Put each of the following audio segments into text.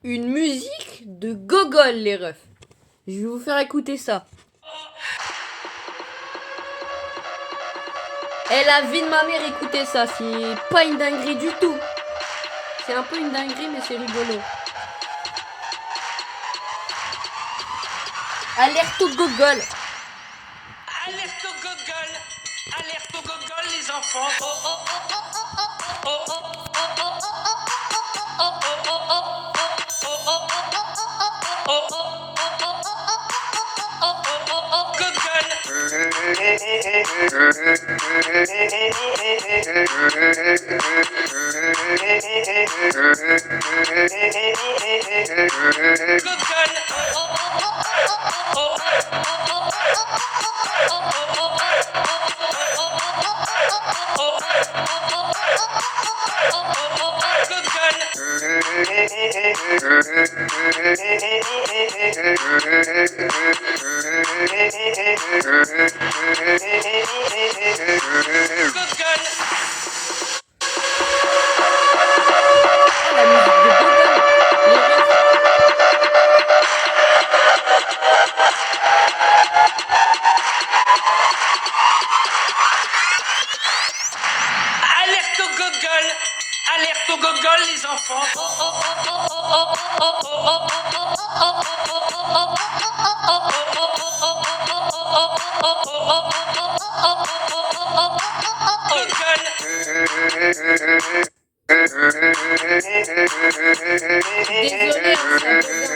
une musique de Gogol, les refs. Je vais vous faire écouter ça. Eh, la vie de ma mère, écoutez ça, c'est pas une dinguerie du tout. C'est un peu une dinguerie, mais c'est rigolo. Alerte au Gogol. Alerte au Gogol. Alerte au Gogol, les enfants. Oh, oh, oh, oh, oh, oh, oh, La musique de Gogol. Les refs. Alerte au Gogol. Alerte au Gogol, les enfants. Désolé, hein, c'est un peu dingue.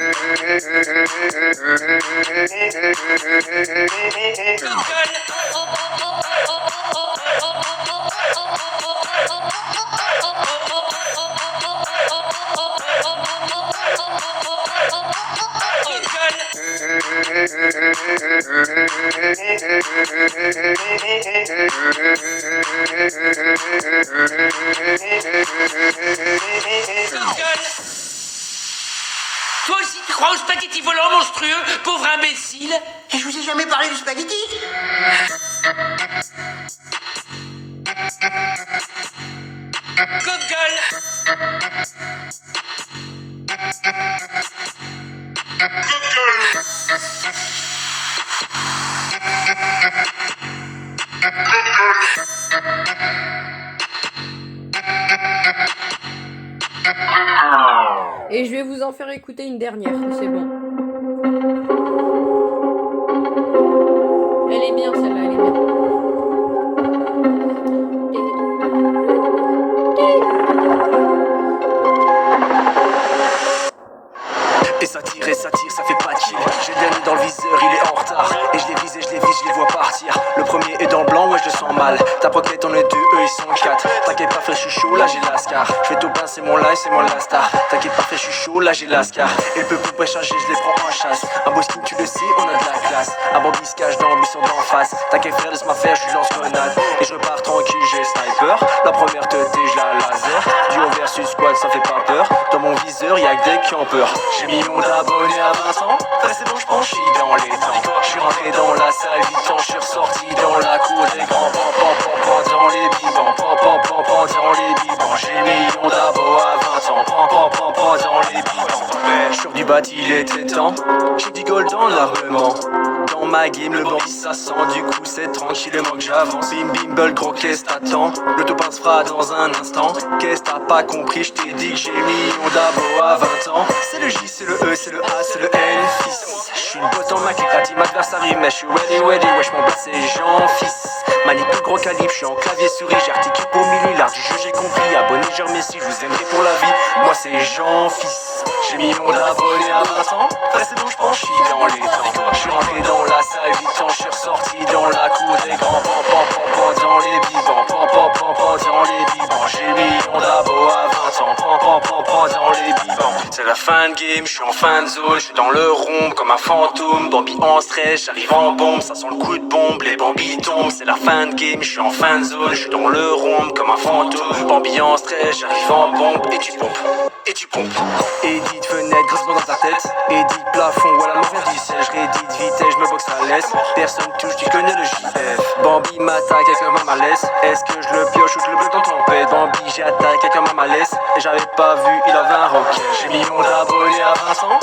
Toi aussi, tu crois au spaghetti volant monstrueux, pauvre imbécile? Et je vous ai jamais parlé du spaghetti. Gogol. Et je vais vous en faire écouter une dernière, c'est bon. Elle est bien celle-là, elle est bien. Et ça tire, ça fait pas de chill. J'ai le dernier dans le viseur, il est en retard. Et je les vise, je les vois partir. Le premier est dans le blanc, ouais je le sens mal. Ta pocket on est deux, eux ils sont quatre. T'inquiète pas frère, je suis chaud, là j'ai l'ascar. Je vais tout pincer, c'est mon live, c'est mon lastar. T'inquiète pas frère, je suis chaud, là j'ai l'ascar. Et le peuple préchargé, je les prends en chasse. Un beau skin, tu le sais, on a de la classe. Un bandit se cache dans l'ambition d'en face. T'inquiète frère, laisse-moi faire, je lui lance grenade. Et je repars tranquille, j'ai sniper. La première teuté, je la laser. Duo versus squad, ça fait pas peur. Dans mon viseur, y'a que des campeurs. J'ai mis mon abonné à 20 ans. Frère, c'est bon, je pense, je suis dans les temps. Je suis rentré dans la salle, vite temps, je suis ressorti dans la cour des grands. Pan, dans les bibans. Pan, dans les bibans. J'ai millions d'abos à 20 ans. Pan, dans les bibans. Sur du bâti, il était temps. J'ai du gold dans l'armement. Dans ma game, le bandit ça sent. Du coup, c'est tranquillement que j'avance. Bim, bol, gros, qu'est-ce t'attends? Le topin se fera dans un instant. Qu'est-ce t'as pas compris? Je t'ai dit que j'ai millions d'abos à 20 ans. C'est le J, c'est le E, c'est le A, c'est le L, fils. J'suis une botte en mac, écrati m'adversaire, mais j'suis ready, wesh mon blast c'est Jean, fils. Manip plus gros calibre, j'suis en clavier souris, j'articule pour millilard du jeu, j'ai compris. Abonné, je remercie, je vous aimerai pour la vie. Moi c'est Jean, fils. J'ai mis mon abonné à 20 ans. Frère, c'est bon, j'pense, j'suis dans les temps. J'suis rentré dans la salle, vite temps, j'suis ressorti dans la cour des grands. Pan, dans les bivans. Pan, dans les bivans. J'ai millions d'abos à 20 ans. Pan, dans les bivans. C'est la fin de game, j'suis en fin de zone. J'suis dans le rhum comme un fantôme. Bambi en stress, j'arrive en bombe. Ça sent le coup de bombe, les Bambi tombent. C'est la fin de game, j'suis en fin de zone. J'suis dans le rhum comme un fantôme. Bambi en stress, j'arrive en bombe. Et tu pompes. Edit fenêtre, grasse dans ta tête. Edit plafond, voilà mon verre du sel. J'rédite vitesse, j'me boxe à l'aise. Personne touche, tu connais le JF. Bambi m'attaque avec un malaise. Est-ce que je le pioche ou je le bloque dans ton pète? Bambi j'attaque avec un malaise. Et j'avais pas vu, il avait un rocket. J'ai mis mon abonné à Vincent.